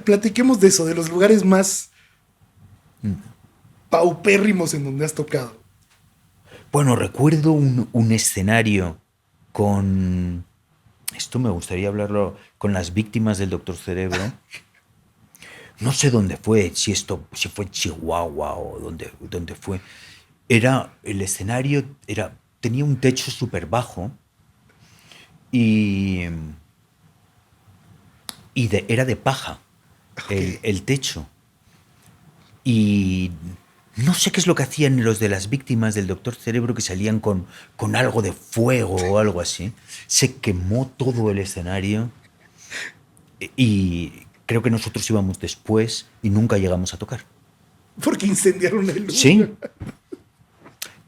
platiquemos de eso, de los lugares más paupérrimos en donde has tocado. Bueno, recuerdo un escenario con... Esto me gustaría hablarlo con las víctimas del Doctor Cerebro. No sé dónde fue, si fue Chihuahua o dónde fue. El escenario tenía un techo súper bajo y, era de paja Ok. el techo. Y no sé qué es lo que hacían los de las víctimas del Doctor Cerebro que salían con algo de fuego o algo así. Se quemó todo el escenario y creo que nosotros íbamos después y nunca llegamos a tocar. Porque incendiaron el lugar. Sí,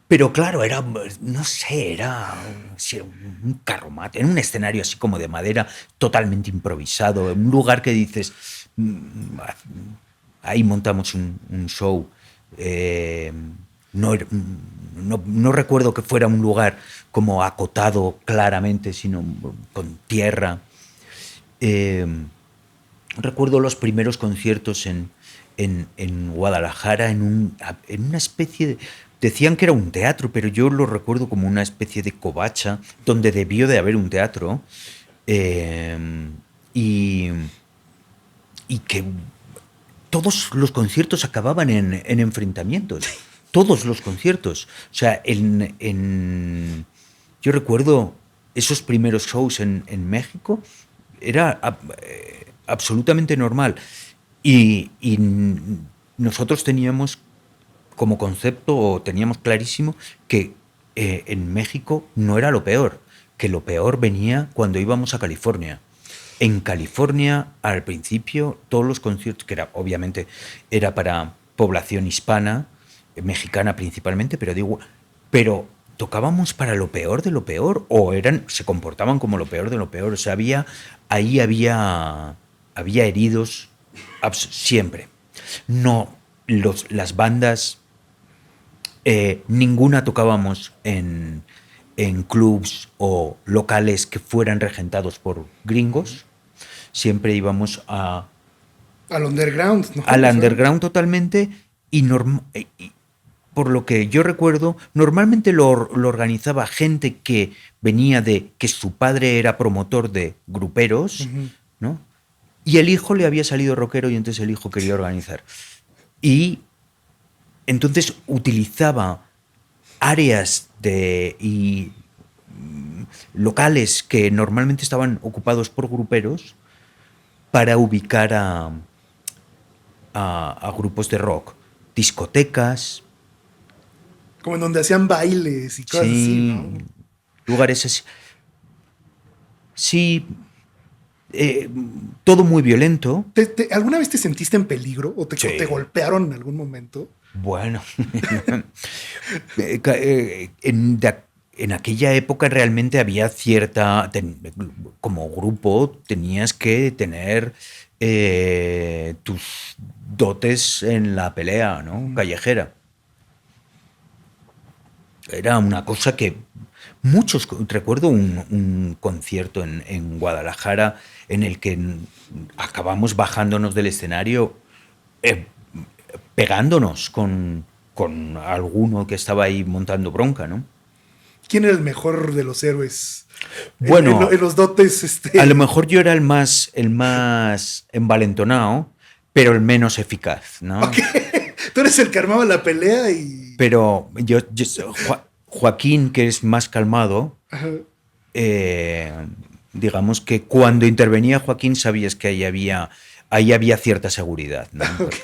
pero claro, no sé, sí, un carromate, en un escenario así como de madera, totalmente improvisado, en un lugar que dices, ahí montamos un show. eh, no recuerdo que fuera un lugar como acotado claramente, sino con tierra. Eh, Recuerdo los primeros conciertos en Guadalajara, en una especie de... Decían que era un teatro, pero yo lo recuerdo como una especie de covacha donde debió de haber un teatro. eh, y, y que todos los conciertos acababan en enfrentamientos. Todos los conciertos. O sea, yo recuerdo esos primeros shows en México, era absolutamente normal. Y nosotros teníamos como concepto, o teníamos clarísimo, que en México no era lo peor, que lo peor venía cuando íbamos a California. En California, al principio, todos los conciertos, que obviamente era para población hispana, mexicana principalmente, pero tocábamos para lo peor de lo peor, o se comportaban como lo peor de lo peor. O sea, ahí había heridos siempre. No, las bandas, ninguna tocábamos en clubs o locales que fueran regentados por gringos. Siempre íbamos Al underground, ¿no? al O sea, underground totalmente y por lo que yo recuerdo, normalmente lo organizaba gente que venía que su padre era promotor de gruperos, ujú. ¿no? Y el hijo le había salido rockero y entonces el hijo quería organizar. Y entonces utilizaba áreas locales que normalmente estaban ocupados por gruperos para ubicar a grupos de rock, discotecas, Como en donde hacían bailes y cosas así, sí, ¿no? lugares así. Sí, eh, todo muy violento. ¿Alguna vez te sentiste en peligro o te Sí, golpearon en algún momento? bueno. En aquella época realmente había como grupo tenías que tener tus dotes en la pelea, ¿no? Ujú. Callejera. Era una cosa que recuerdo un concierto en Guadalajara en el que acabamos bajándonos del escenario, eh, pegándonos con alguno que estaba ahí montando bronca, ¿no? ¿Quién era el mejor de los héroes? En Bueno, los dotes, a lo mejor yo era el más envalentonado, pero el menos eficaz, Ok. ¿no? Tú eres el que armaba la pelea y... Pero Joaquín, que es más calmado, Ajá. eh, digamos que cuando intervenía Joaquín sabías que ahí había cierta seguridad, ¿no? Ok.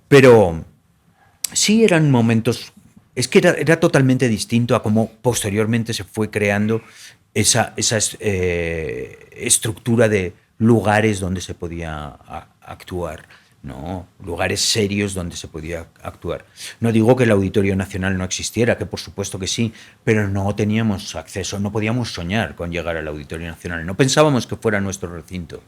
Pero sí eran momentos, es que era totalmente distinto a cómo posteriormente se fue creando esa estructura de lugares donde se podía actuar, ¿no? Lugares serios donde se podía actuar. No digo que el Auditorio Nacional no existiera, que por supuesto que sí, pero no teníamos acceso, no podíamos soñar con llegar al Auditorio Nacional, no pensábamos que fuera nuestro recinto.